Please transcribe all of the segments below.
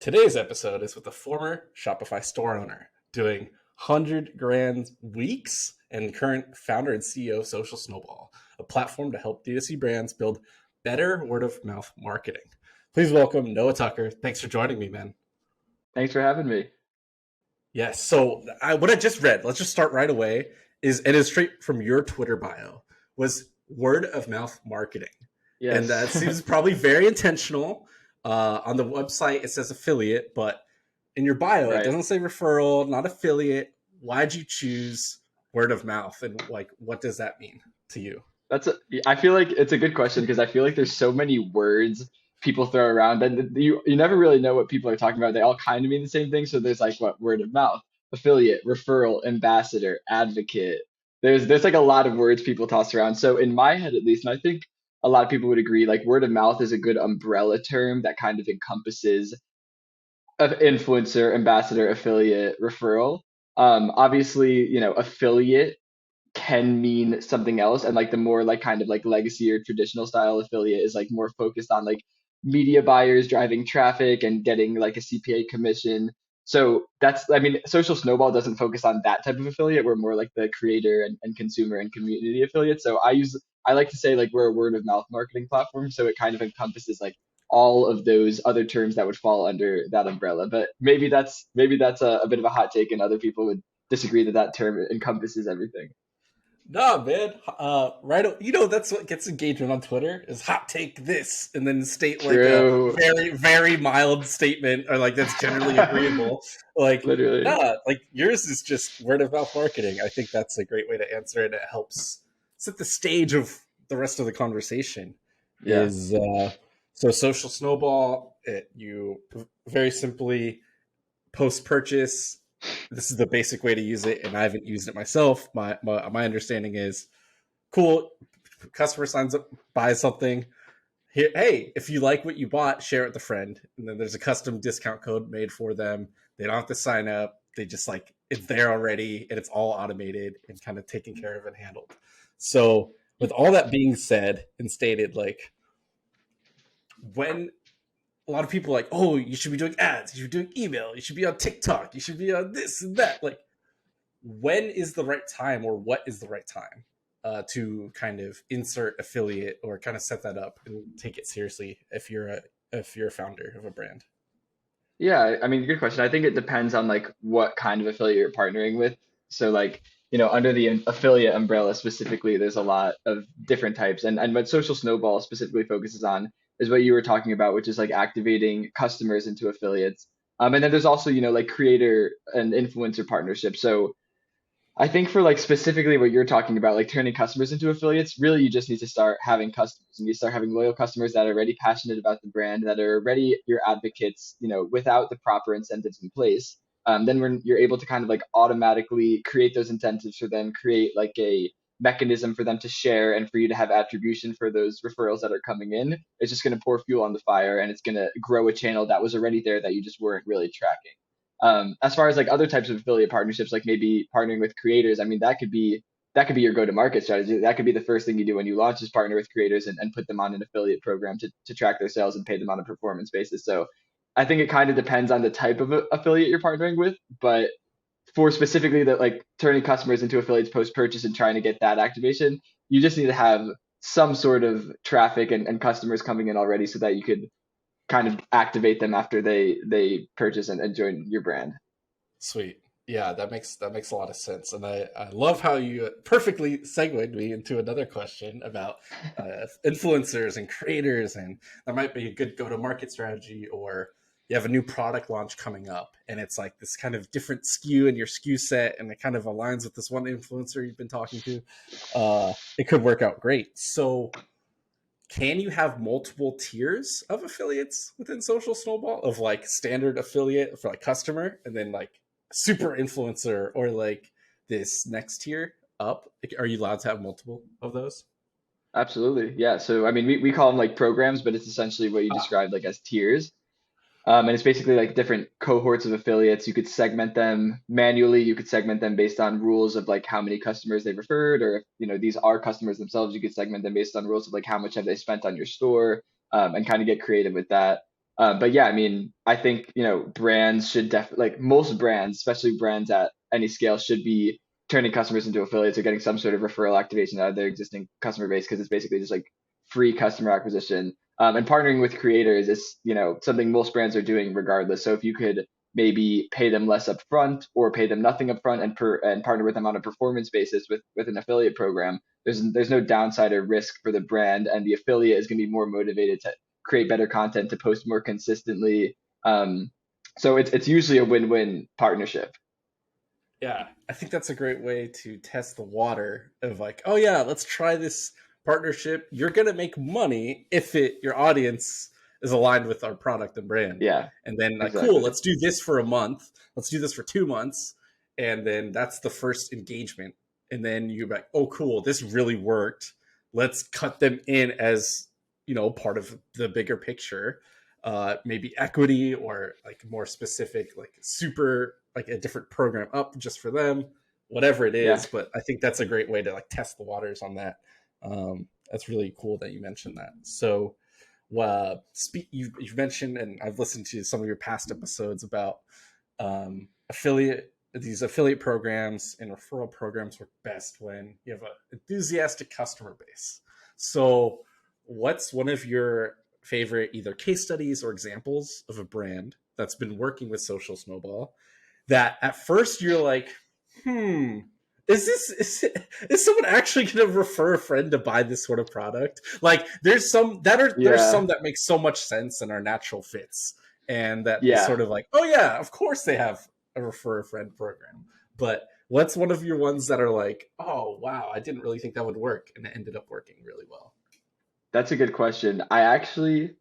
Today's episode is with a former Shopify store owner doing 100 grand weeks and current founder and CEO of Social Snowball, a platform to help D2C brands build better word of mouth marketing. Please welcome Noah Tucker. Thanks for joining me, man. Thanks for having me. Yes. So what I just read, let's just start right away, is straight from your Twitter bio, was word of mouth marketing. Yes. And that seems probably very intentional. On the website, it says affiliate, but in your bio, Right. It doesn't say referral, not affiliate. Why'd you choose word of mouth? And what does that mean to you? I feel like it's a good question because I feel like there's so many words people throw around and you never really know what people are talking about. They all kind of mean the same thing. So there's like word of mouth, affiliate, referral, ambassador, advocate. There's like a lot of words people toss around. So in my head at least, and I think a lot of people would agree, like word of mouth is a good umbrella term that kind of encompasses of influencer, ambassador, affiliate, referral. Obviously, affiliate can mean something else, and like the more like kind of like legacy or traditional style affiliate is like more focused on like media buyers driving traffic and getting like a CPA commission. So Social Snowball doesn't focus on that type of affiliate. We're more like the creator and consumer and community affiliate. So I like to say like we're a word of mouth marketing platform, so it kind of encompasses like all of those other terms that would fall under that umbrella. But maybe that's a bit of a hot take, and other people would disagree that that term encompasses everything. No, man. Right. That's what gets engagement on Twitter is hot take this, and then state like a True. very, very mild statement, or like that's generally agreeable. Like, Literally. nah, like yours is just word of mouth marketing. I think that's a great way to answer it. It helps set the stage of the rest of the conversation. Yeah. So Social Snowball. You very simply post purchase. This is the basic way to use it, and I haven't used it myself. My understanding is cool. Customer signs up, buys something. Here, hey, if you like what you bought, share it with a friend. And then there's a custom discount code made for them. They don't have to sign up. They just like it's there already, and it's all automated and kind of taken care of and handled. So, with all that being said and stated, like when a lot of people are like, oh, you should be doing ads, you should be doing email, you should be on TikTok, you should be on this and that. Like, when is the right time, or what is the right time to kind of insert affiliate or kind of set that up and take it seriously if you're a founder of a brand? Yeah, I mean, good question. I think it depends on like what kind of affiliate you're partnering with. So like, under the affiliate umbrella specifically, there's a lot of different types. And what Social Snowball specifically focuses on is what you were talking about, which is like activating customers into affiliates. And then there's also, like creator and influencer partnerships. So I think for like specifically what you're talking about, like turning customers into affiliates, really you just need to start having customers, and you start having loyal customers that are already passionate about the brand, that are already your advocates, without the proper incentives in place. Then when you're able to kind of like automatically create those incentives for them, create like a mechanism for them to share and for you to have attribution for those referrals that are coming in, it's just going to pour fuel on the fire, and it's going to grow a channel that was already there that you just weren't really tracking. As far as like other types of affiliate partnerships, like maybe partnering with creators, I mean, that could be your go-to-market strategy. That could be the first thing you do when you launch is partner with creators and put them on an affiliate program to track their sales and pay them on a performance basis. So I think it kind of depends on the type of affiliate you're partnering with, but for specifically that like turning customers into affiliates post-purchase and trying to get that activation, you just need to have some sort of traffic and customers coming in already so that you could kind of activate them after they purchase and join your brand. Sweet. Yeah, that makes a lot of sense, and I love how you perfectly segued me into another question about influencers and creators, and that might be a good go-to-market strategy, or you have a new product launch coming up, and it's like this kind of different SKU in your SKU set, and it kind of aligns with this one influencer you've been talking to. It could work out great. So can you have multiple tiers of affiliates within Social Snowball, of like standard affiliate for like customer, and then like super influencer, or like this next tier up? Like, are you allowed to have multiple of those? Absolutely. Yeah. So I mean, we call them like programs, but it's essentially what you Ah, described like as tiers. And it's basically like different cohorts of affiliates. You could segment them manually. You could segment them based on rules of like how many customers they referred, or if these are customers themselves, you could segment them based on rules of like how much have they spent on your store, and kind of get creative with that. But yeah, I mean, I think, brands should definitely, like most brands, especially brands at any scale, should be turning customers into affiliates or getting some sort of referral activation out of their existing customer base, because it's basically just like free customer acquisition. And partnering with creators is, something most brands are doing regardless. So if you could maybe pay them less upfront or pay them nothing upfront and partner with them on a performance basis with an affiliate program, there's no downside or risk for the brand, and the affiliate is going to be more motivated to create better content, to post more consistently. Um, so it's usually a win-win partnership. Yeah, I think that's a great way to test the water of like, oh yeah, let's try this partnership. You're gonna make money if your audience is aligned with our product and brand. Yeah, And then like, cool, exactly. let's do this for a month. Let's do this for 2 months. And then that's the first engagement. And then you're like, oh cool, this really worked. Let's cut them in as, part of the bigger picture. Maybe equity or like more specific, like super like a different program up just for them, whatever it Yeah. is. But I think that's a great way to like test the waters on that. That's really cool that you mentioned that. So, you've mentioned, and I've listened to some of your past episodes about affiliate. These affiliate programs and referral programs work best when you have an enthusiastic customer base. So, what's one of your favorite either case studies or examples of a brand that's been working with Social Snowball that at first you're like, is someone actually going to refer a friend to buy this sort of product? Like, there's Yeah. some that make so much sense and are natural fits, and that is Yeah. sort of like, oh yeah, of course they have a refer a friend program. But what's one of your ones that are like, oh wow, I didn't really think that would work, and it ended up working really well? That's a good question. I actually,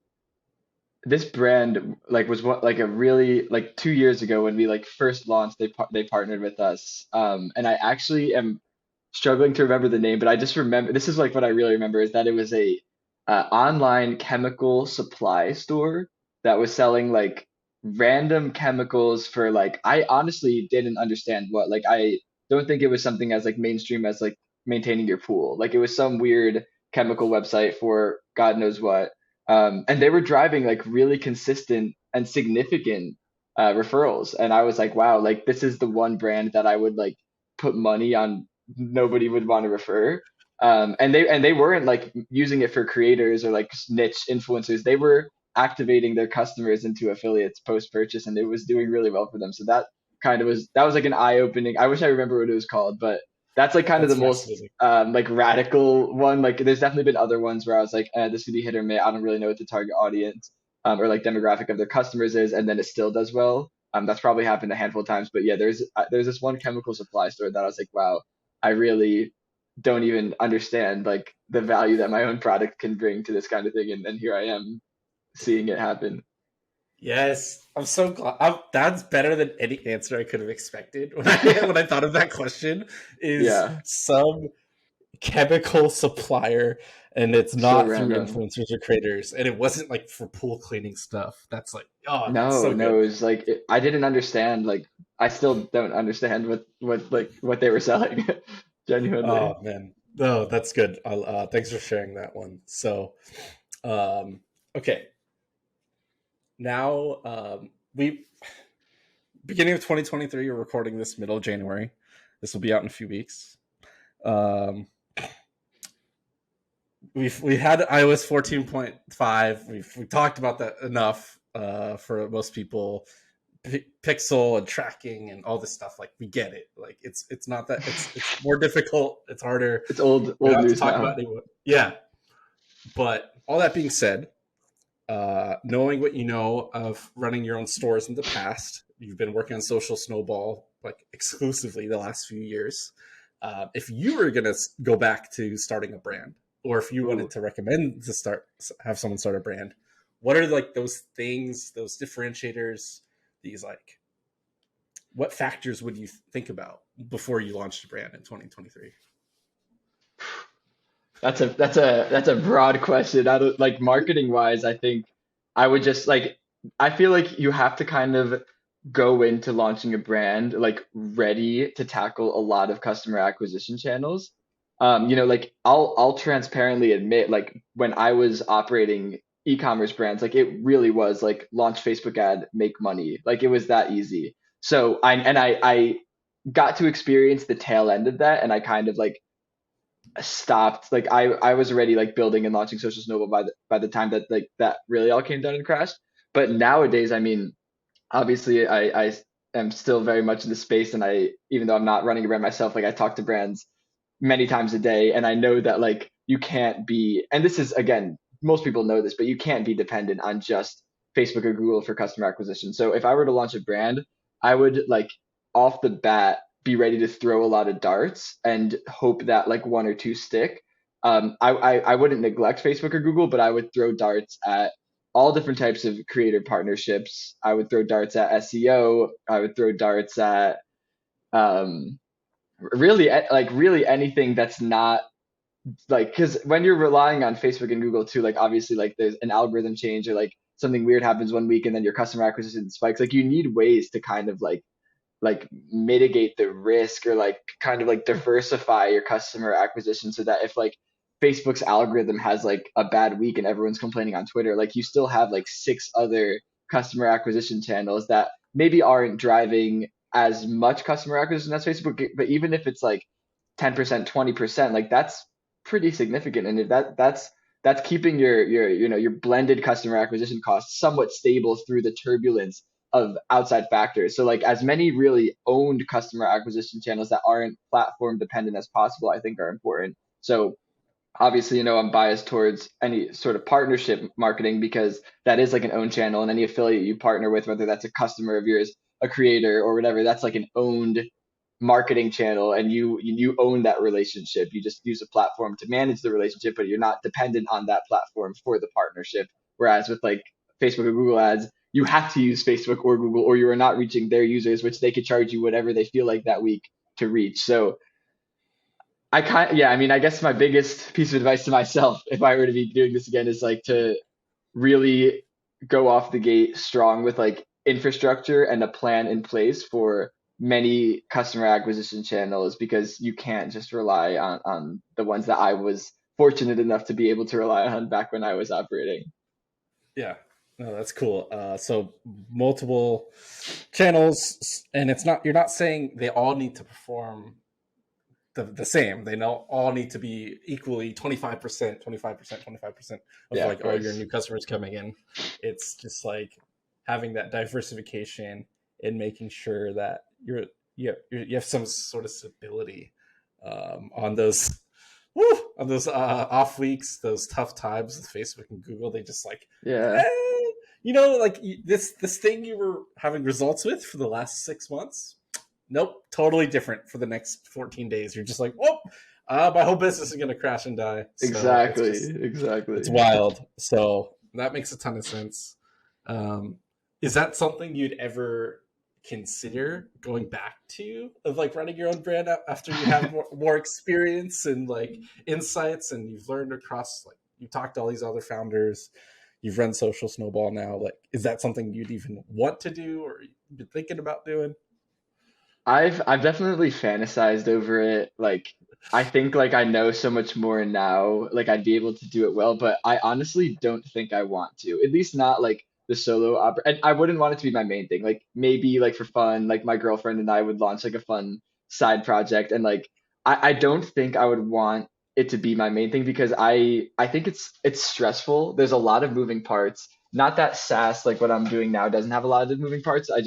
this brand like was what like a really like 2 years ago when we like first launched, they partnered with us. And I actually am struggling to remember the name, but I just remember, this is like what I really remember, is that it was a online chemical supply store that was selling like random chemicals for like, I honestly didn't understand what, like I don't think it was something as like mainstream as like maintaining your pool. Like it was some weird chemical website for God knows what. And they were driving like really consistent and significant referrals. And I was like, wow, like this is the one brand that I would like put money on nobody would want to refer. And they weren't like using it for creators or like niche influencers. They were activating their customers into affiliates post purchase, and it was doing really well for them. So that was like an eye opening. I wish I remember what it was called, but that's like kind of the That's most fascinating. like radical one. Like there's definitely been other ones where I was like, this could be hit or miss. I don't really know what the target audience or like demographic of their customers is, and then it still does well. That's probably happened a handful of times, but yeah, there's this one chemical supply store that I was like, wow, I really don't even understand like the value that my own product can bring to this kind of thing, and then here I am seeing it happen. Yes, I'm so glad. That's better than any answer I could have expected when I thought of that question. Is Yeah, some chemical supplier, and it's so not through random. influencers or creators, and it wasn't like for pool cleaning stuff. That's like, oh, that's No, so good. no, it was like I didn't understand. Like I still don't understand what they were selling, genuinely. Oh man, no, that's good. Thanks for sharing that one. So, okay, now we beginning of 2023. We're recording this middle of January. This will be out in a few weeks. Um, we had iOS 14.5. We talked about that enough for most people. Pixel and tracking and all this stuff. Like we get it. Like it's not that it's more difficult. It's harder. It's old We old don't have to news talk now. about it anymore. Yeah, but all that being said, knowing what you know of running your own stores in the past, you've been working on Social Snowball like exclusively the last few years. If you were gonna go back to starting a brand, or if you wanted Ooh. to recommend to have someone start a brand, what are like those things, those differentiators, these like what factors would you think about before you launched a brand in 2023? That's a broad question. I don't like marketing wise, I think I would just like I feel like you have to kind of go into launching a brand like ready to tackle a lot of customer acquisition channels. Like I'll transparently admit like when I was operating e-commerce brands. Like it really was like launch Facebook ad, make money. Like it was that easy. So I got to experience the tail end of that, and I kind of like stopped. Like I was already like building and launching Social Snowball by the time that like that really all came down and crashed. But nowadays, I mean, obviously I am still very much in the space, and I, even though I'm not running a brand myself, like I talk to brands many times a day, and I know that like you can't be, and this is again, most people know this, but you can't be dependent on just Facebook or Google for customer acquisition. So if I were to launch a brand, I would like off the bat be ready to throw a lot of darts and hope that like one or two stick. I wouldn't neglect Facebook or Google, but I would throw darts at all different types of creator partnerships. I would throw darts at SEO. I would throw darts at um, really like really anything that's not like, because when you're relying on Facebook and Google too, like obviously like there's an algorithm change or like something weird happens one week and then your customer acquisition spikes. Like you need ways to kind of like mitigate the risk or like kind of like diversify your customer acquisition so that if like Facebook's algorithm has like a bad week and everyone's complaining on Twitter, like you still have like six other customer acquisition channels that maybe aren't driving as much customer acquisition as Facebook, but even if it's like 10%, 20%, like that's pretty significant. And if that's keeping your blended customer acquisition costs somewhat stable through the turbulence of outside factors. So like as many really owned customer acquisition channels that aren't platform dependent as possible, I think are important. So obviously, I'm biased towards any sort of partnership marketing because that is like an owned channel, and any affiliate you partner with, whether that's a customer of yours, a creator or whatever, that's like an owned marketing channel, and you own that relationship. You just use a platform to manage the relationship, but you're not dependent on that platform for the partnership. Whereas with like Facebook or Google ads, you have to use Facebook or Google, or you are not reaching their users, which they could charge you whatever they feel like that week to reach. So yeah, I mean, I guess my biggest piece of advice to myself, if I were to be doing this again, is like to really go off the gate strong with like infrastructure and a plan in place for many customer acquisition channels, because you can't just rely on the ones that I was fortunate enough to be able to rely on back when I was operating. Yeah, no, that's cool. So multiple channels, and it's not, you're not saying they all need to perform the same. They know all need to be equally 25%, 25%, 25% of Yeah, of like all your course. new customers coming in. It's just like having that diversification and making sure that you have some sort of stability on those on those off weeks, those tough times with Facebook and Google. They just like, Yeah. eh, like this thing you were having results with for the last 6 months. Nope, totally different for the next 14 days. You're just like, whoa, my whole business is gonna crash and die. So Exactly. it's Exactly. wild. So that makes a ton of sense. Um, is that something you'd ever consider going back to, of like running your own brand after you have more experience and like insights, and you've learned across, like you talked to all these other founders, you've run Social Snowball now, like is that something you'd even want to do or you've been thinking about doing? I've definitely fantasized over it. Like I think like I know so much more now. Like I'd be able to do it well, but I honestly don't think I want to. At least not like the solo opera. And I wouldn't want it to be my main thing. Like maybe like for fun, like my girlfriend and I would launch like a fun side project. And like I don't think I would want it to be my main thing because I think it's stressful. There's a lot of moving parts. Not that SaaS, like what I'm doing now, doesn't have a lot of moving parts. I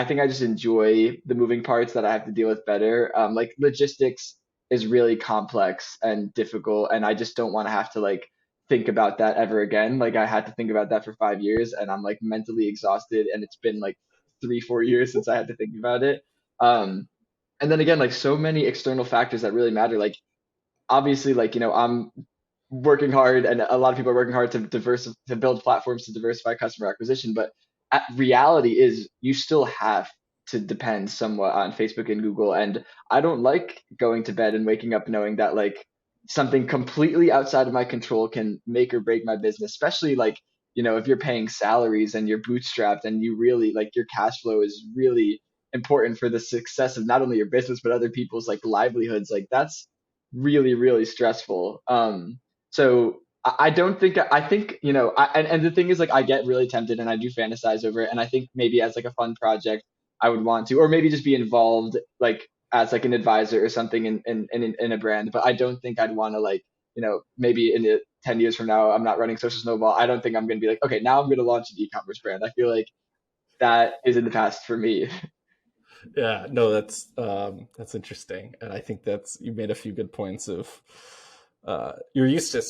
think I just enjoy the moving parts that I have to deal with better. Like logistics is really complex and difficult, and I just don't want to have to like think about that ever again. Like I had to think about that for 5 years, and I'm like mentally exhausted, and it's been like 3, 4 years since I had to think about it. Um, and then again, like so many external factors that really matter. Like obviously, like I'm working hard, and a lot of people are working hard to build platforms to diversify customer acquisition. But reality is, you still have to depend somewhat on Facebook and Google. And I don't like going to bed and waking up knowing that like something completely outside of my control can make or break my business. Especially like if you're paying salaries and you're bootstrapped and you really like your cash flow is really important for the success of not only your business but other people's like livelihoods. Like that's really stressful. So I don't think I think and the thing is like I get really tempted and I do fantasize over it and I think maybe as like a fun project I would want to or maybe just be involved like as like an advisor or something in a brand but I don't think I'd want to like maybe in 10 years from now I'm not running Social Snowball. I don't think I'm going to be like okay now I'm going to launch an e-commerce brand. I feel like that is in the past for me. Yeah, no, that's interesting, and I think that's you made a few good points of you're used to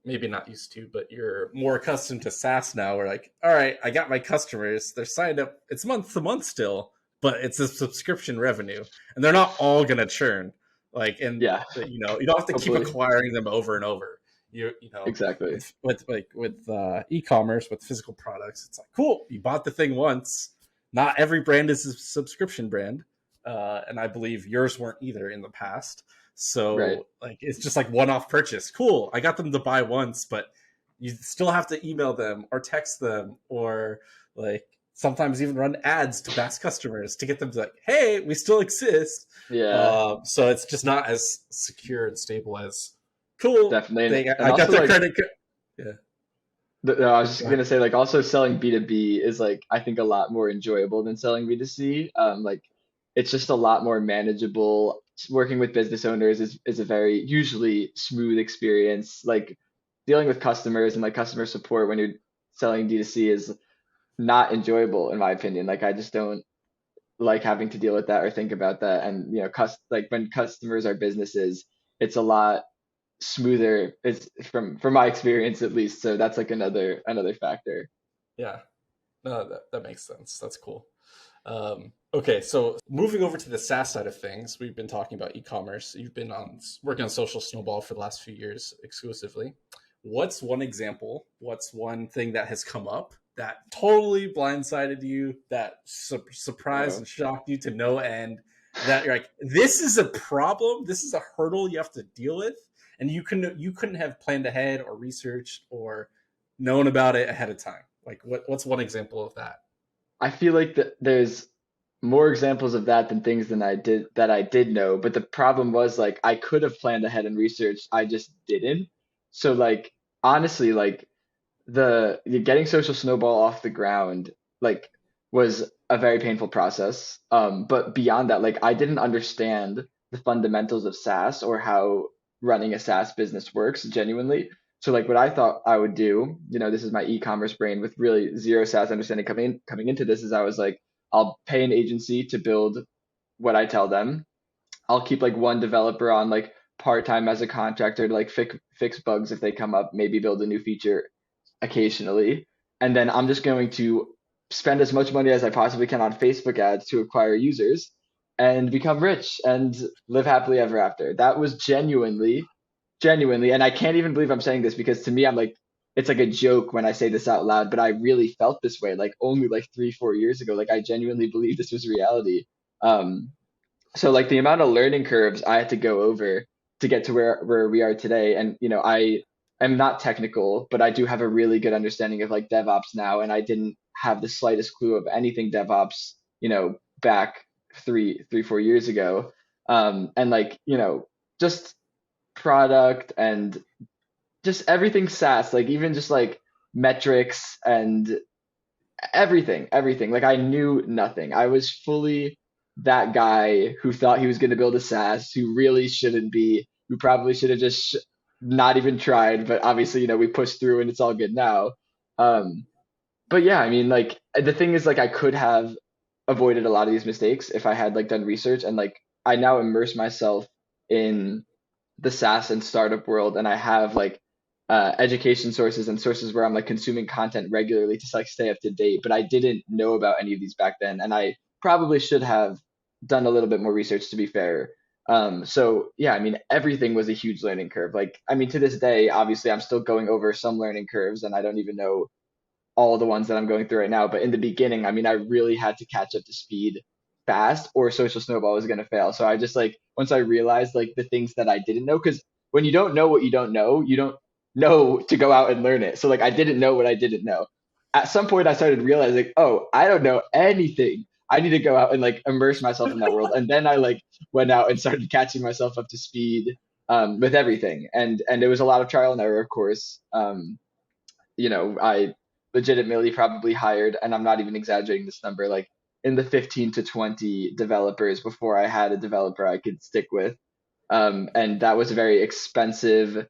maybe not used to, but you're more accustomed to SaaS now. We're like, all right, I got my customers, they're signed up, it's month to month still, but it's a subscription revenue, and they're not all gonna churn. Like, and Yeah, you don't have to keep hopefully. acquiring them over and over. You know, Exactly. with e-commerce with physical products, it's like cool, you bought the thing once. Not every brand is a subscription brand, and I believe yours weren't either in the past. Right. So like it's just like one-off purchase. Cool, I got them to buy once, but you still have to email them or text them or like sometimes even run ads to past customers to get them to like, hey, we still exist. Yeah, So it's just not as secure and stable as cool. definitely. And I got also their like credit. Yeah, No, I was just go ahead. gonna say, like, also selling B2B is like I think a lot more enjoyable than selling B2C. Like, it's just a lot more manageable. Working with business owners is a very usually smooth experience. Like, dealing with customers and like customer support when you're selling D2C is not enjoyable in my opinion. Like, I just don't like having to deal with that or think about that. And like when customers are businesses, it's a lot smoother. It's from my experience at least. So that's like another factor. Yeah, no, that makes sense. That's cool. Okay, so moving over to the SaaS side of things, we've been talking about e-commerce. You've been on working on Social Snowball for the last few years exclusively. What's one example? What's one thing that has come up that totally blindsided you, that surprised Uh, and shocked you to no end? That you're like, this is a problem. This is a hurdle you have to deal with, and you couldn't have planned ahead or researched or known about it ahead of time. Like, what's one example of that? I feel like there's more examples of that than things than I did know. But the problem was like I could have planned ahead and researched, I just didn't. So like honestly, like the getting Social Snowball off the ground like was a very painful process. But beyond that, like I didn't understand the fundamentals of SaaS or how running a SaaS business works genuinely. So like what I thought I would do, this is my e-commerce brain with really zero SaaS understanding coming into this is I was like, I'll pay an agency to build what I tell them. I'll keep like one developer on like part-time as a contractor to like fix bugs if they come up, maybe build a new feature occasionally. And then I'm just going to spend as much money as I possibly can on Facebook ads to acquire users and become rich and live happily ever after. That was genuinely, and I can't even believe I'm saying this because to me, I'm like, it's like a joke when I say this out loud, but I really felt this way like only like 3, 4 years ago. Like I genuinely believe this was reality. Um, so like the amount of learning curves I had to go over to get to where we are today, and I am not technical, but I do have a really good understanding of like DevOps now, and I didn't have the slightest clue of anything DevOps, back 4 years ago. And like, just product and just everything SaaS, like even just like metrics and everything. Like I knew nothing. I was fully that guy who thought he was going to build a SaaS, who really shouldn't be, who probably should have just not even tried. But obviously, we pushed through and it's all good now. Um, but yeah, I mean, like the thing is, like I could have avoided a lot of these mistakes if I had like done research and like I now immerse myself in the SaaS and startup world, and I have like education sources and sources where I'm like consuming content regularly to like stay up to date. But I didn't know about any of these back then, and I probably should have done a little bit more research to be fair. So yeah, I mean everything was a huge learning curve. Like I mean to this day, obviously I'm still going over some learning curves, and I don't even know all the ones that I'm going through right now. But in the beginning, I mean, I really had to catch up to speed fast or Social Snowball was going to fail. So I just like, once I realized like the things that I didn't know, because when you don't know what you don't know to go out and learn it. So like, I didn't know what I didn't know. At some point, I started realizing, oh, I don't know anything. I need to go out and like immerse myself in that world. And then I like went out and started catching myself up to speed. with everything. And it was a lot of trial and error, of course. I legitimately probably hired, and I'm not even exaggerating this number, like in the 15 to 20 developers before I had a developer I could stick with. And that was a very expensive,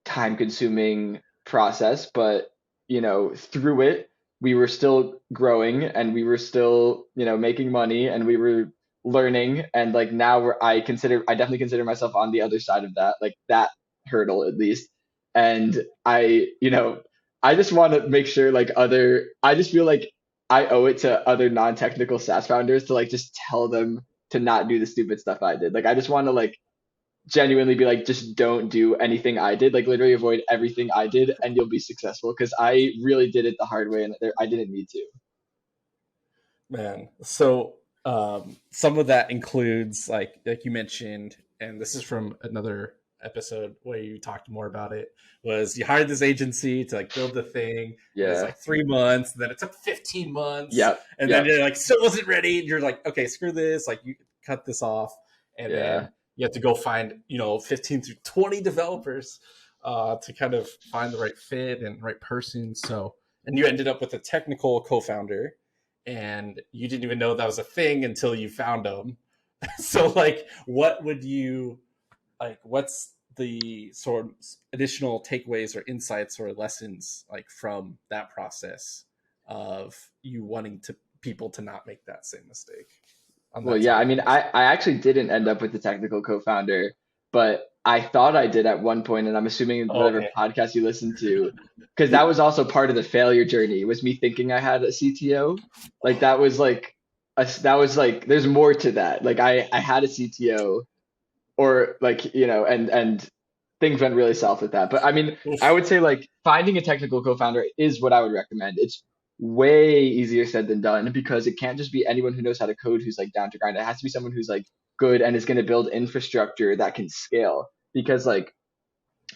time consuming process, but through it, we were still growing and we were still, making money and we were learning. And like now I definitely consider myself on the other side of that, like that hurdle at least. And I just want to make sure I just feel like I owe it to other non-technical SaaS founders to like just tell them to not do the stupid stuff I did. Like I just want to like genuinely be like, just don't do anything I did. Like literally avoid everything I did, and you'll be successful. Because I really did it the hard way, and I didn't need to. Man. So some of that includes like you mentioned, and this is from another episode where you talked more about it, was you hired this agency to like build the thing. It was Yeah. like 3 months, and then it took 15 months, Yep. and then Yep. you're like still wasn't ready. And you're like, okay, screw this. Like you cut this off, and Yeah. then you have to go find 15 through 20 developers to kind of find the right fit and right person. So, and you ended up with a technical co-founder, and you didn't even know that was a thing until you found them. So like what would you like what's the sort of additional takeaways or insights or lessons like from that process of you wanting to people to not make that same mistake on Well, that yeah, side I of the mean, process? I actually didn't end up with the technical co-founder, but I thought I did at one point, and I'm assuming in whatever Okay. podcast you listened to, because that was also part of the failure journey, was me thinking I had a CTO. Like that was like there's more to that. Like I had a CTO, or like and things went really south with that. But I mean, I Oof. would say like finding a technical co-founder is what I would recommend. It's way easier said than done, because it can't just be anyone who knows how to code who's like down to grind. It has to be someone who's like good and is going to build infrastructure that can scale. Because like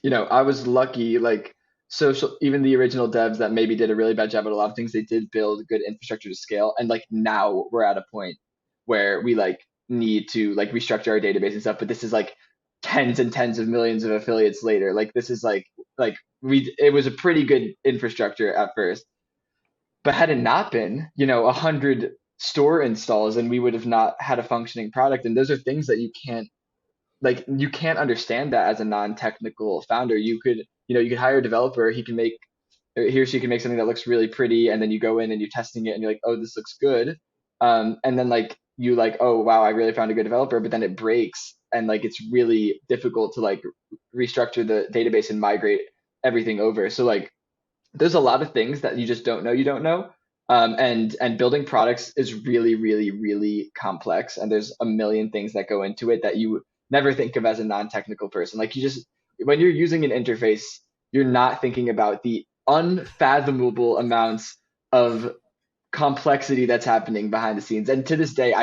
I was lucky, like social, even the original devs that maybe did a really bad job at a lot of things, they did build good infrastructure to scale. And like now we're at a point where we like need to like restructure our database and stuff. But this is like tens and tens of millions of affiliates later. Like this is like it was a pretty good infrastructure at first. But had it not been, 100 store installs, and we would have not had a functioning product. And those are things that you can't understand that as a non-technical founder. You could hire a developer. He or she can make something that looks really pretty, and then you go in and you're testing it and you're like, oh, this looks good. And then like you like, oh wow, I really found a good developer. But then it breaks, and like it's really difficult to like restructure the database and migrate everything over. So like there's a lot of things that you just don't know you don't know. And building products is really, really, really complex, and there's a million things that go into it that you never think of as a non-technical person. Like you just when you're using an interface, you're not thinking about the unfathomable amounts of complexity that's happening behind the scenes. And to this day,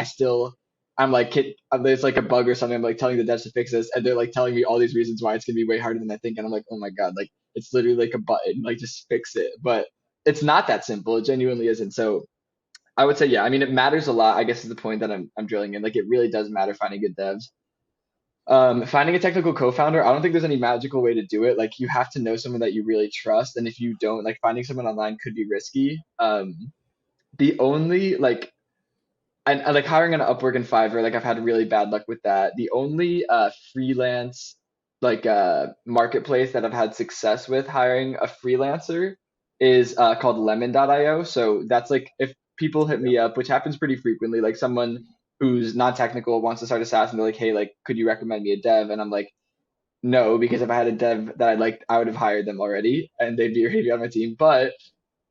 I'm like, there's like a bug or something. I'm like telling the devs to fix this, and they're like telling me all these reasons why it's gonna be way harder than I think. And I'm like, oh my god, like it's literally like a button, like just fix it. But it's not that simple. It genuinely isn't. So I would say, yeah. I mean, it matters a lot. I guess is the point that I'm drilling in. Like, it really does matter finding good devs. Finding a technical co-founder, I don't think there's any magical way to do it. Like, you have to know someone that you really trust, and if you don't, like, finding someone online could be risky. The only like and like hiring on Upwork and Fiverr, like I've had really bad luck with that. The only freelance marketplace that I've had success with hiring a freelancer is called Lemon.io. So that's like if people hit me up, which happens pretty frequently, like someone who's non-technical wants to start a SaaS and they're like, hey, like could you recommend me a dev? And I'm like, no, because if I had a dev that I liked, I would have hired them already and they'd be already on my team. But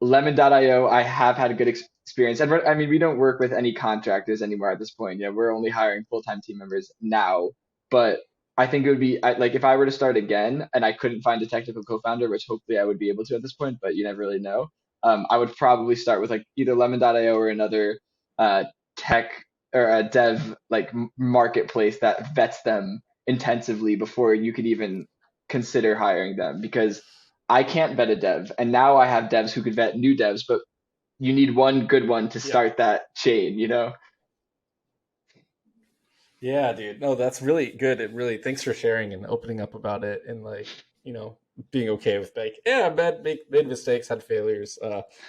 Lemon.io, I have had a good experience. And I mean, we don't work with any contractors anymore at this point. We're only hiring full-time team members now. But I think it would be like if I were to start again and I couldn't find a technical co-founder, which hopefully I would be able to at this point, but you never really know. I would probably start with like either Lemon.io or another uh, tech or a dev like marketplace that vets them intensively before you could even consider hiring them, because I can't vet a dev, and now I have devs who could vet new devs, but you need one good one to Yeah. start that chain. Yeah, dude. No, that's really good. And really, thanks for sharing and opening up about it and like, being okay with like, yeah, made mistakes, had failures.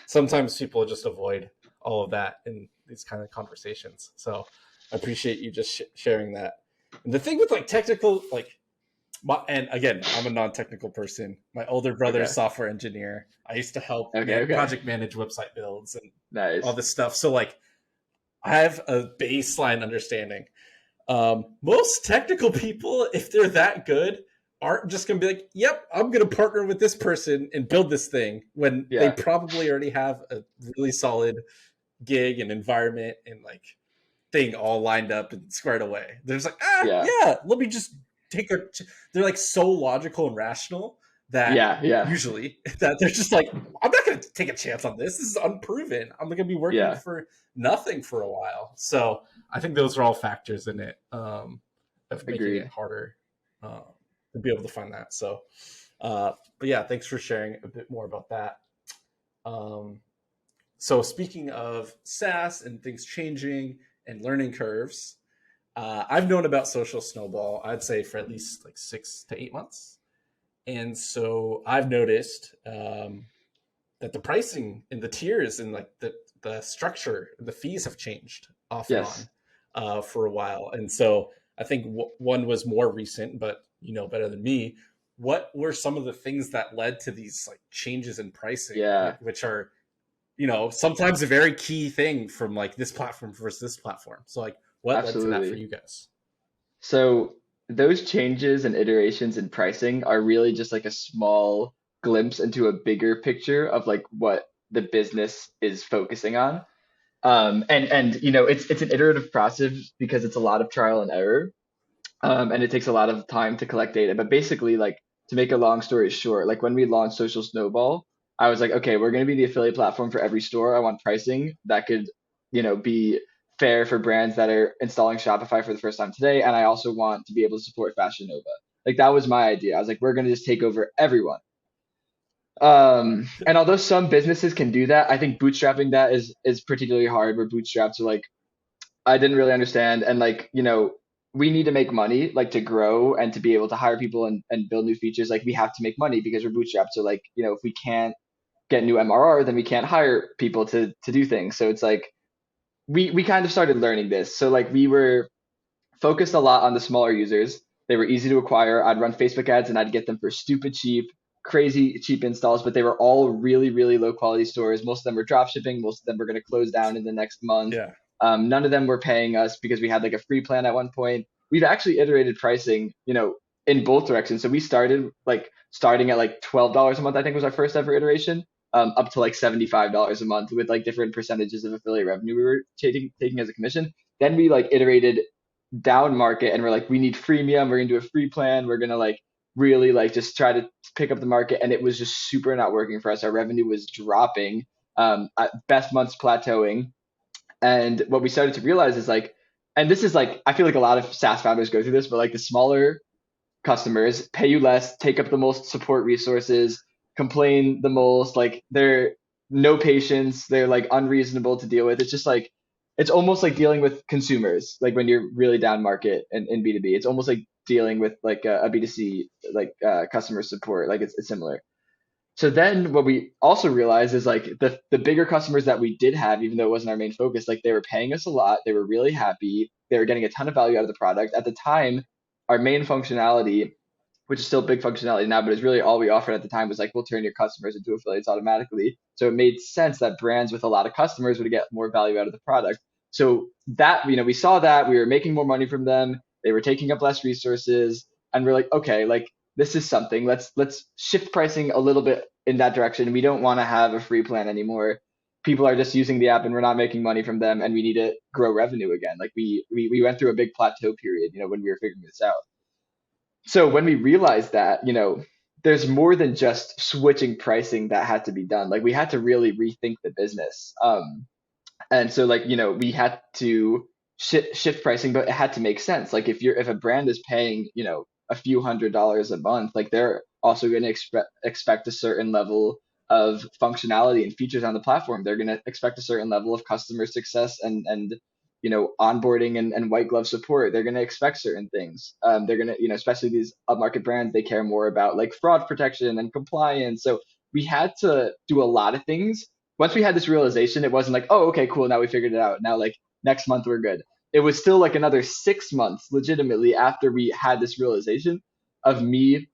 Sometimes people just avoid all of that in these kind of conversations. So I appreciate you just sharing that. And the thing with like technical, like, and again, I'm a non-technical person. My older brother's Okay. software engineer. I used to help Okay. Okay. project manage website builds and all Nice. this stuff. So like, I have a baseline understanding. Most technical people, if they're that good, aren't just going to be like, yep, I'm going to partner with this person and build this thing when they Yeah. probably already have a really solid gig and environment and like thing all lined up and squared away. There's like, Yeah. yeah, let me just take a. They're like so logical and rational that Yeah. Yeah. usually that they're just like, I'm not going to take a chance on this. This is unproven. I'm going to be working Yeah. for nothing for a while. So I think those are all factors in it of making it Agreed. harder uh, to be able to find that. So, but yeah, thanks for sharing a bit more about that. Um, so speaking of SaaS and things changing and learning curves, I've known about Social Snowball, I'd say for at least like 6 to 8 months. And so I've noticed that the pricing and the tiers and like the structure, the fees have changed off and Yes. on for a while. And so I think one was more recent, but you know better than me. What were some of the things that led to these like changes in pricing, Yeah. which are sometimes a very key thing from like this platform versus this platform. So like what led to that for Absolutely. you guys? So those changes and iterations in pricing are really just like a small glimpse into a bigger picture of like what the business is focusing on. And it's an iterative process because it's a lot of trial and error. And it takes a lot of time to collect data. But basically, like to make a long story short, like when we launched Social Snowball, I was like, okay, we're going to be the affiliate platform for every store. I want pricing that could, be fair for brands that are installing Shopify for the first time today. And I also want to be able to support Fashion Nova. Like that was my idea. I was like, we're going to just take over everyone. And although some businesses can do that, I think bootstrapping that is particularly hard. Where bootstraps are like I didn't really understand. And like, we need to make money, like to grow and to be able to hire people and build new features. Like we have to make money because we're bootstrapped. So like, if we can't get new MRR, then we can't hire people to do things. So it's like we kind of started learning this. So like we were focused a lot on the smaller users. They were easy to acquire. I'd run Facebook ads and I'd get them for stupid cheap, crazy cheap installs, but they were all really, really low quality stores. Most of them were drop shipping. Most of them were going to close down in the next month. Yeah. None of them were paying us because we had like a free plan at one point. We've actually iterated pricing, in both directions. So we started like starting at like $12 a month, I think was our first ever iteration, up to like $75 a month with like different percentages of affiliate revenue we were taking as a commission. Then we like iterated down market and we're like, we need freemium. We're gonna do a free plan. We're gonna like really like just try to pick up the market. And it was just super not working for us. Our revenue was dropping, at best months plateauing. And what we started to realize is like, and this is like, I feel like a lot of SaaS founders go through this, but like the smaller customers pay you less, take up the most support resources, complain the most, like they're no patience, they're like unreasonable to deal with. It's just like it's almost like dealing with consumers, like when you're really down market in B2B. It's almost like dealing with like a B2C like customer support. Like it's similar. So then what we also realized is like the bigger customers that we did have, even though it wasn't our main focus, like they were paying us a lot, they were really happy, they were getting a ton of value out of the product. At the time, our main functionality, which is still big functionality now, but it's really all we offered at the time was like we'll turn your customers into affiliates automatically. So it made sense that brands with a lot of customers would get more value out of the product. So that, we saw that we were making more money from them, they were taking up less resources, and we're like, okay, like this is something. Let's shift pricing a little bit in that direction. We don't want to have a free plan anymore. People are just using the app and we're not making money from them, and we need to grow revenue again. Like we went through a big plateau period, when we were figuring this out. So when we realized that, there's more than just switching pricing that had to be done. Like we had to really rethink the business. And so like, we had to shift pricing, but it had to make sense. Like if a brand is paying, a few $100s a month, like they're also going to expect a certain level of functionality and features on the platform. They're going to expect a certain level of customer success and onboarding and white glove support. They're going to expect certain things. They're going to, especially these upmarket brands, they care more about like fraud protection and compliance. So we had to do a lot of things. Once we had this realization, it wasn't like, oh, okay, cool, now we figured it out. Now, like, next month we're good. It was still like another 6 months legitimately after we had this realization of me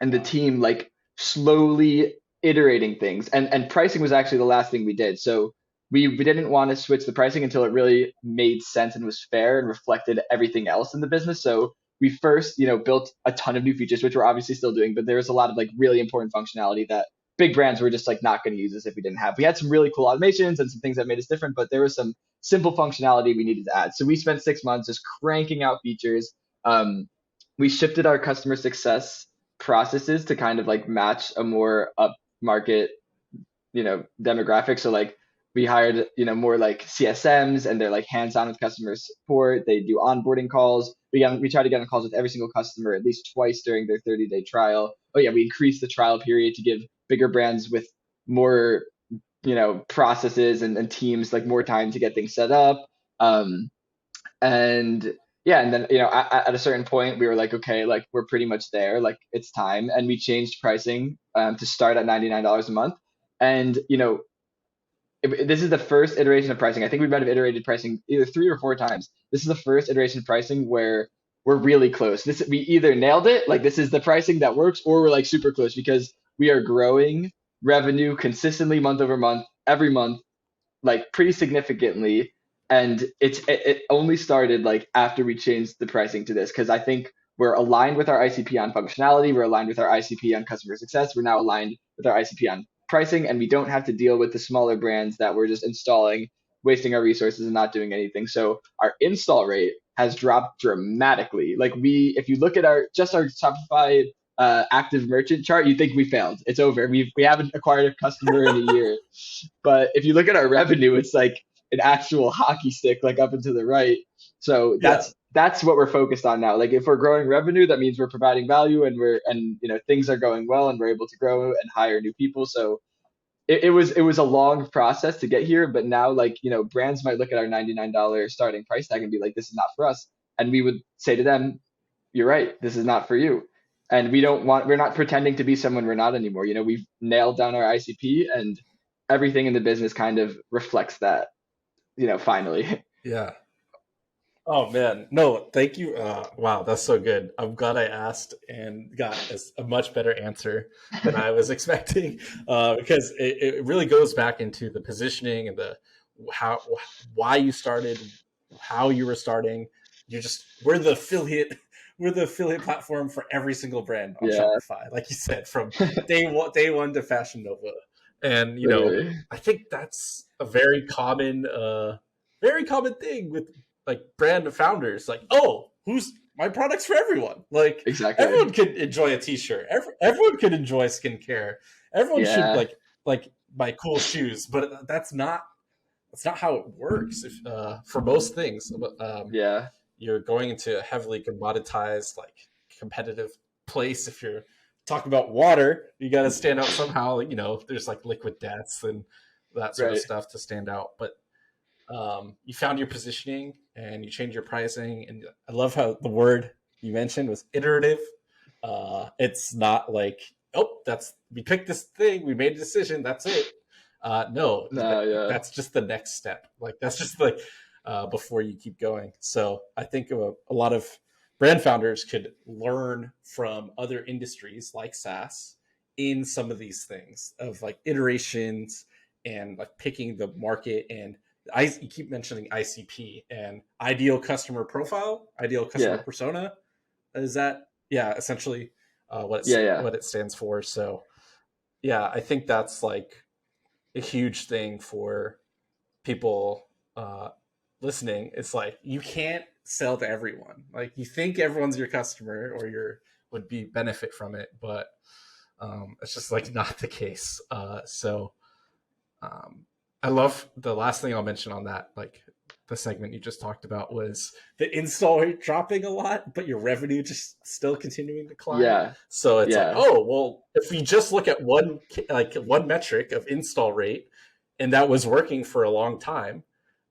and the team like slowly iterating things. And pricing was actually the last thing we did. So we didn't want to switch the pricing until it really made sense and was fair and reflected everything else in the business. So we first, built a ton of new features, which we're obviously still doing, but there was a lot of like really important functionality that big brands were just like not going to use us if we didn't have. We had some really cool automations and some things that made us different, but there was some simple functionality we needed to add. So we spent 6 months just cranking out features. We shifted our customer success processes to kind of like match a more up market, demographic. So like we hired, more like CSMs, and they're like hands-on with customer support. They do onboarding calls. We try to get on calls with every single customer at least twice during their 30-day trial. Oh yeah, we increased the trial period to give bigger brands with more, processes and teams like more time to get things set up. And yeah, and then at a certain point we were like, okay, like we're pretty much there, like it's time, and we changed pricing to start at $99 a month. And this is the first iteration of pricing. I think we might have iterated pricing either 3 or 4 times. This is the first iteration of pricing where we're really close. This we either nailed it, like this is the pricing that works, or we're like super close because we are growing revenue consistently month over month, every month, like pretty significantly. And it only started like after we changed the pricing to this, because I think we're aligned with our ICP on functionality, we're aligned with our ICP on customer success, we're now aligned with our ICP on pricing, and we don't have to deal with the smaller brands that we're just installing, wasting our resources and not doing anything. So our install rate has dropped dramatically. Like if you look at our Shopify active merchant chart, you think we failed. It's over. We haven't acquired a customer in a year. But if you look at our revenue, it's like an actual hockey stick, like up and to the right. So Yeah. that's what we're focused on now. Like if we're growing revenue, that means we're providing value, and things are going well, and we're able to grow and hire new people. So it was a long process to get here, but now like brands might look at our $99 starting price tag and be like, this is not for us, and we would say to them, you're right, this is not for you. And we're not pretending to be someone we're not anymore. We've nailed down our ICP, and everything in the business kind of reflects that, finally. Yeah. Oh man, no, thank you. Wow, that's so good. I'm glad I asked and got a much better answer than I was expecting, because it really goes back into the positioning and the how why you started, how you were starting. We're the affiliate, we're the affiliate platform for every single brand on Yeah, Shopify, like you said, from day one to Fashion Nova, and literally. I think that's a very common thing with like brand founders, like, oh, who's my products for everyone, like Exactly. everyone could enjoy a t-shirt, everyone could enjoy skincare, everyone should Yeah. like buy cool shoes, but that's not how it works. If for most things, Yeah. you're going into a heavily commoditized, like competitive place. If you're talking about water, you got to stand out somehow. There's like liquid deaths and that sort of Right. stuff to stand out. But you found your positioning and you changed your pricing. And I love how the word you mentioned was iterative. It's not like, oh, we picked this thing, we made a decision, that's it. No, No, yeah. that's just the next step. Like that's just like before you keep going. So I think a lot of brand founders could learn from other industries like SaaS in some of these things of like iterations and like picking the market. And you keep mentioning ICP and ideal customer profile, ideal customer Yeah. persona. Is that, yeah, essentially Yeah, yeah. what it stands for? So yeah, I think that's like a huge thing for people listening. It's like you can't sell to everyone. Like you think everyone's your customer or your would be benefit from it, but it's just like not the case. So um, I love the last thing I'll mention on that, like the segment you just talked about, was the install rate dropping a lot, but your revenue just still continuing to climb. Yeah. So it's like, Yeah. oh, well, if we just look at one metric of install rate, and that was working for a long time,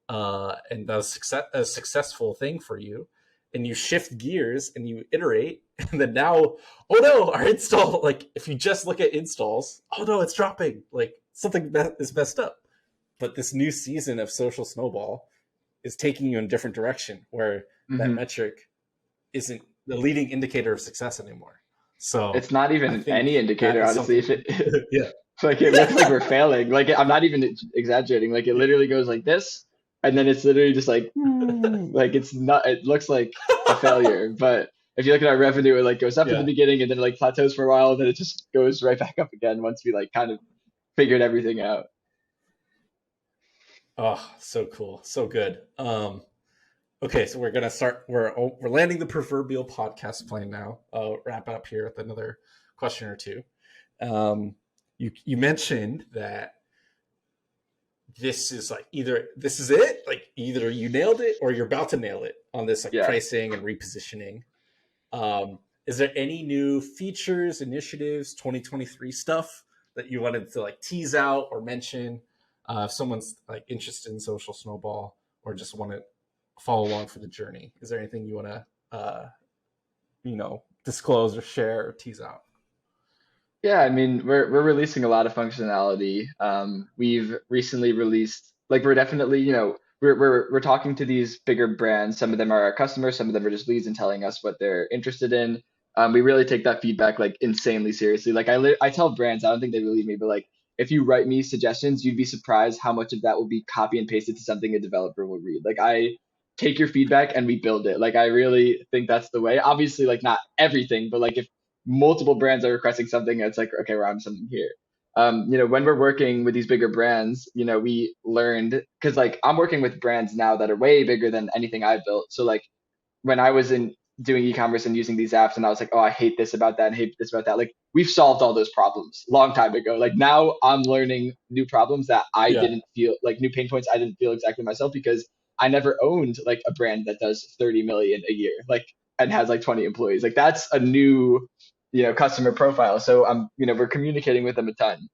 and a successful thing for you, and you shift gears and you iterate, and then now, oh no, our install, like if you just look at installs, oh no, it's dropping, like something is messed up. But this new season of Social Snowball is taking you in a different direction where that Hmm. metric isn't the leading indicator of success anymore. So It's not I even think any that indicator, is honestly. If something. it Yeah. like it looks like we're failing. Like I'm not even exaggerating. Like it literally goes like this, and then it's literally just like like it's not. It looks like a failure. But if you look at our revenue, it like goes up in the Yeah. beginning, and then it like plateaus for a while, and then it just goes right back up again once we like kind of figured everything out. Oh, so cool, so good. Okay, so we're gonna start. We're landing the proverbial podcast plane now. Wrap up here with another question or two. Um, you mentioned that this is like either this is it, like either you nailed it or you're about to nail it on this like Yeah. pricing and repositioning. Is there any new features, initiatives, 2023 stuff that you wanted to like tease out or mention? If someone's like interested in Social Snowball or just want to follow along for the journey, is there anything you want to, disclose or share or tease out? Yeah, I mean, we're releasing a lot of functionality. We've recently released, like, we're definitely, we're talking to these bigger brands. Some of them are our customers, some of them are just leads and telling us what they're interested in. We really take that feedback like insanely seriously. Like, I tell brands, I don't think they believe me, but like, if you write me suggestions, you'd be surprised how much of that will be copy and pasted to something a developer will read. Like, I take your feedback and we build it. Like, I really think that's the way. Obviously, like, not everything, but like, if multiple brands are requesting something, it's like, okay, we're on something here. When we're working with these bigger brands, we learned because like I'm working with brands now that are way bigger than anything I built. So like when I was in doing e-commerce and using these apps and I was like, oh, I hate this about that and hate this about that. Like we've solved all those problems long time ago. Like now I'm learning new problems that I Yeah. didn't feel like new pain points I didn't feel exactly myself because I never owned like a brand that does 30 million a year, like and has like 20 employees. Like that's a new, customer profile. So we're communicating with them a ton.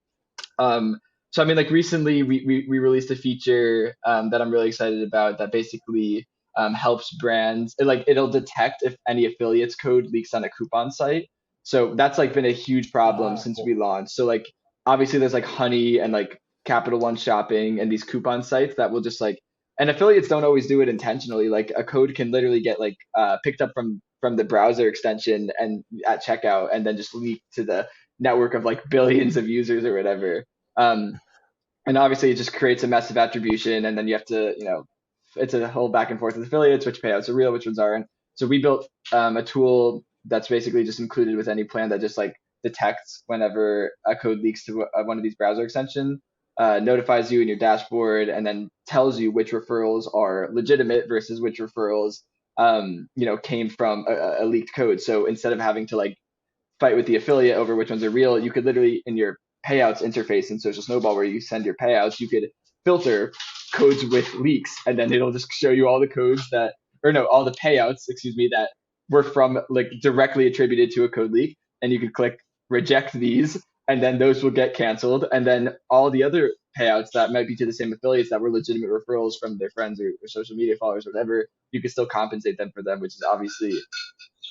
So I mean, like recently we released a feature that I'm really excited about that basically helps brands. It'll detect if any affiliates code leaks on a coupon site. So that's like been a huge problem since Cool. we launched. So like obviously there's like Honey and like Capital One Shopping and these coupon sites that will just like and affiliates don't always do it intentionally. Like a code can literally get like picked up from the browser extension and at checkout and then just leak to the network of like billions of users or whatever. Um, and obviously it just creates a mess of attribution, and then you have to, it's a whole back and forth with affiliates, which payouts are real, which ones aren't. So we built a tool that's basically just included with any plan that just like detects whenever a code leaks to one of these browser extension, notifies you in your dashboard, and then tells you which referrals are legitimate versus which referrals, came from a leaked code. So instead of having to like fight with the affiliate over which ones are real, you could literally in your payouts interface in Social Snowball where you send your payouts, you could filter codes with leaks, and then it'll just show you all the codes that, or no, all the payouts, excuse me, that were from like directly attributed to a code leak, and you could click reject these, and then those will get canceled, and then all the other payouts that might be to the same affiliates that were legitimate referrals from their friends or social media followers or whatever, you can still compensate them for them, which is obviously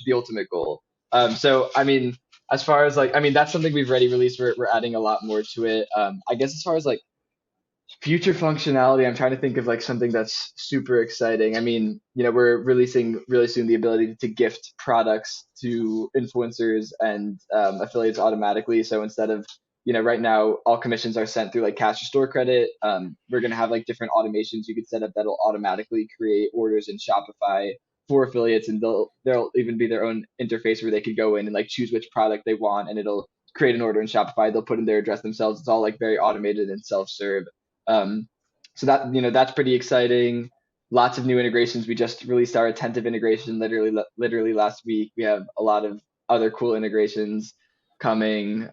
the ultimate goal. So I mean, as far as like, I mean, that's something we've already released. We're adding a lot more to it. I guess as far as like future functionality, I'm trying to think of like something that's super exciting. I mean, we're releasing really soon the ability to gift products to influencers and affiliates automatically. So instead of, right now all commissions are sent through like cash or store credit. We're gonna have like different automations you could set up that'll automatically create orders in Shopify for affiliates, and there'll even be their own interface where they could go in and like choose which product they want, and it'll create an order in Shopify. They'll put in their address themselves. It's all like very automated and self-serve. um, so that that's pretty exciting. Lots of new integrations. We just released our attentive integration literally last week. We have a lot of other cool integrations coming.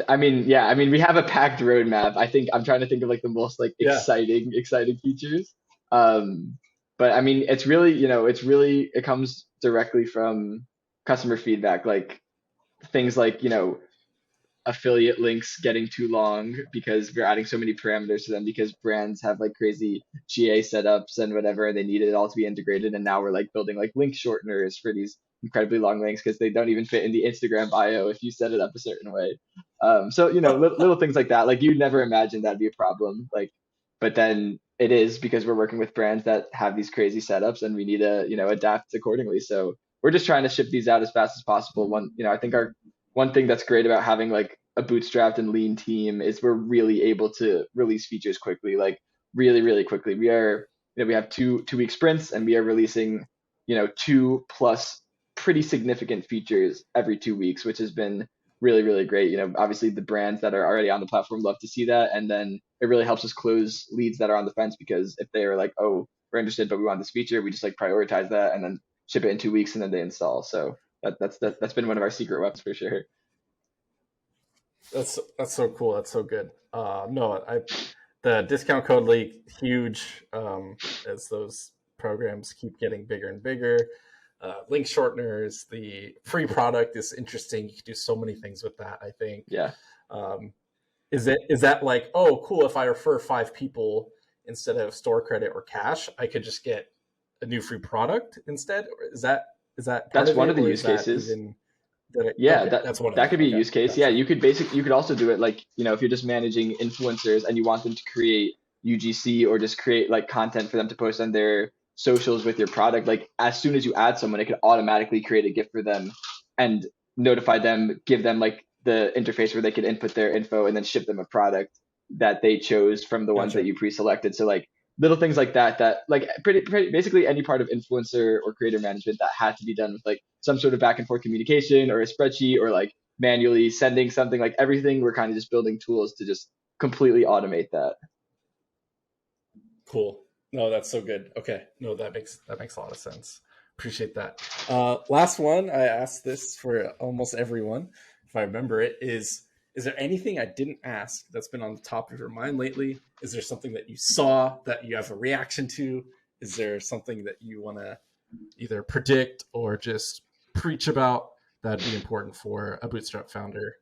I mean, yeah, I mean we have a packed roadmap. I think I'm trying to think of like the most like Yeah. exciting features. Um, but I mean, it's really, it comes directly from customer feedback, like things like, affiliate links getting too long because we're adding so many parameters to them because brands have like crazy GA setups and whatever, and they need it all to be integrated. And now we're like building like link shorteners for these incredibly long links because they don't even fit in the Instagram bio if you set it up a certain way. So little things like that, like you'd never imagine that'd be a problem. Like, but then it is because we're working with brands that have these crazy setups, and we need to adapt accordingly. So we're just trying to ship these out as fast as possible. I think our one thing that's great about having like a bootstrapped and lean team is we're really able to release features quickly, like really, really quickly. We have two-week sprints, and we are releasing, two plus pretty significant features every 2 weeks, which has been really, really great. Obviously the brands that are already on the platform love to see that. And then it really helps us close leads that are on the fence, because if they are like, oh, we're interested, but we want this feature, we just like prioritize that and then ship it in 2 weeks, and then they install. So that's been one of our secret weapons for sure. That's so cool. That's so good. No, the discount code leak huge as those programs keep getting bigger and bigger. Link shorteners, the free product is interesting. You can do so many things with that, I think. Yeah. Is that like, oh, cool, if I refer 5 people instead of store credit or cash, I could just get a new free product instead? Or is that part That's of one it, of the or use is that cases. even Yeah, okay, that's one of that them. could be a Okay, use case. Yeah, gotcha. you could also do it like, if you're just managing influencers and you want them to create UGC or just create like content for them to post on their socials with your product, like as soon as you add someone, it could automatically create a gift for them and notify them, give them like the interface where they could input their info and then ship them a product that they chose from the ones that Gotcha. you pre-selected. So like little things like that like pretty basically any part of influencer or creator management that had to be done with like some sort of back and forth communication or a spreadsheet or like manually sending something, like everything, we're kind of just building tools to just completely automate that. Cool. No, that's so good. Okay. No, that makes a lot of sense. Appreciate that. Last one, I asked this for almost everyone, if I remember it, is there anything I didn't ask that's been on the top of your mind lately? Is there something that you saw that you have a reaction to? Is there something that you want to either predict or just preach about that'd be important for a bootstrap founder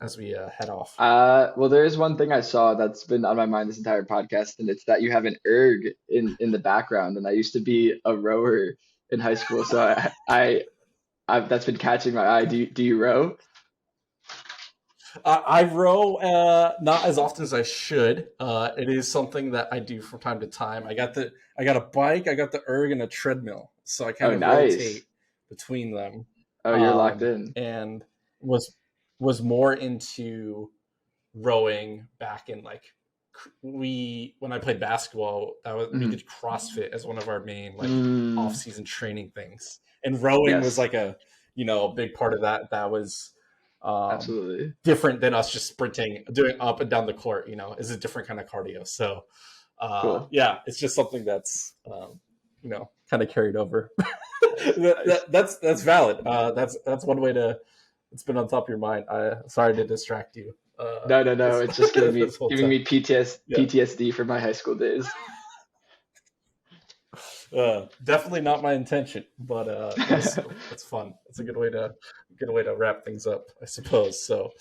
as we head off? Well, there is one thing I saw that's been on my mind this entire podcast, and it's that you have an erg in the background. And I used to be a rower in high school, so I've that's been catching my eye. Do you row? I row not as often as I should. It is something that I do from time to time. I got a bike, I got the erg, and a treadmill, so I kind Oh, of nice. rotate between them. Oh, you're locked in. And was more into rowing back in like we when I played basketball. We Mhm. did CrossFit as one of our main like off Mm, season training things, and rowing was yes, like a big part of that. That was um, absolutely. different than us just sprinting, doing up and down the court. Is a different kind of cardio. So, Cool. yeah, it's just something that's kind of carried over. Nice, nice. That's valid. That's one way to. It's been on top of your mind. Sorry to distract you. No, no, no. This It's just giving me this whole giving time. me Yeah, PTSD from my high school days. definitely not my intention, but that's fun. It's a good way to wrap things up, I suppose. So,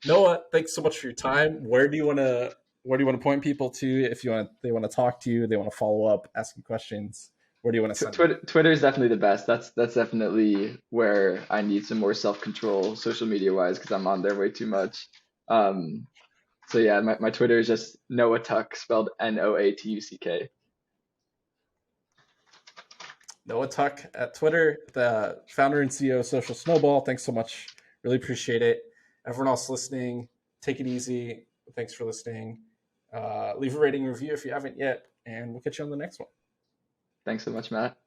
Noah, thanks so much for your time. Where do you want to point people to if they want to talk to you, they want to follow up, ask some questions? Where do you want to send them? Twitter is definitely the best. That's definitely where I need some more self-control social media wise because I'm on there way too much. Um, so yeah, my Twitter is just Noah Tuck, spelled Noatuck. Noah Tuck at Twitter, the founder and CEO of Social Snowball. Thanks so much. Really appreciate it. Everyone else listening, take it easy. Thanks for listening. Leave a rating and review if you haven't yet, and we'll catch you on the next one. Thanks so much, Matt.